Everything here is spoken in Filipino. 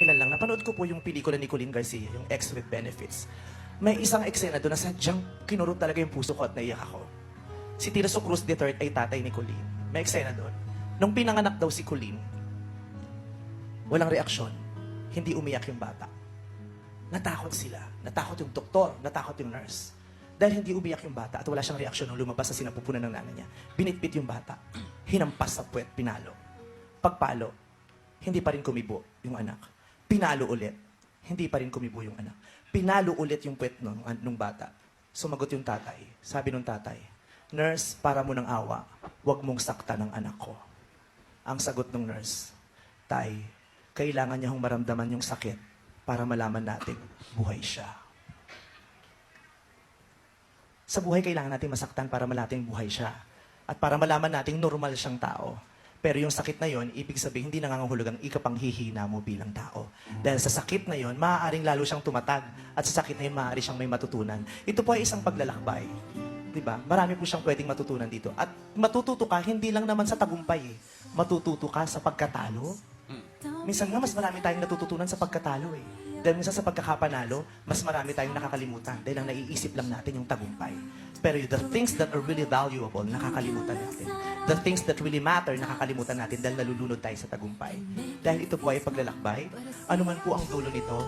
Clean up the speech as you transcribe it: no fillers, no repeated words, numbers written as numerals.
kamakailan lang, napanood ko po yung pelikula ni Colleen Garcia, yung Ex with Benefits. May isang eksena doon na sadyang kinurot talaga yung puso ko at naiyak ako. Si Tirso Cruz III ay tatay ni Colleen. May eksena doon. Nung pinanganak daw si Colleen, walang reaksyon. Hindi umiyak yung bata. Natakot sila. Natakot yung doktor. Natakot yung nurse. Dahil hindi umiyak yung bata at wala siyang reaksyon nung lumabas sa sinapupunan ng nanay niya. Binitbit yung bata. Hinampas sa puwet, pinalo. Pagpalo, hindi pa rin kumibo yung anak. Pinalo ulit. Hindi pa rin kumibo yung anak. Pinalo ulit yung puwet nung bata. Sumagot yung tatay. Sabi nung tatay, "Nurse, para mo ng awa, huwag mong saktan ang anak ko." Ang sagot ng nurse, "Tay, kailangan niya hong maramdaman yung sakit para malaman natin buhay siya." Sa buhay, kailangan natin masaktan para malating buhay siya. At para malaman natin normal siyang tao. Pero yung sakit na yon, ibig sabihin, hindi nangangahulugang ikapanghihina mo bilang tao. Dahil sa sakit na yon, maaaring lalo siyang tumatag. At sa sakit na yon, maaari siyang may matutunan. Ito po ay isang paglalakbay. Diba? Marami po siyang pwedeng matutunan dito. At matututo ka, hindi lang naman sa tagumpay. Matututo ka sa pagkatalo. Minsan nga, mas marami tayong natututunan sa pagkatalo eh. Dahil minsan sa pagkakapanalo, mas marami tayong nakakalimutan dahil ang naiisip lang natin yung tagumpay. Pero the things that are really valuable, nakakalimutan natin. The things that really matter, nakakalimutan natin dahil nalulunod tayo sa tagumpay. Dahil ito po ay paglalakbay, ano man po ang dulo nito,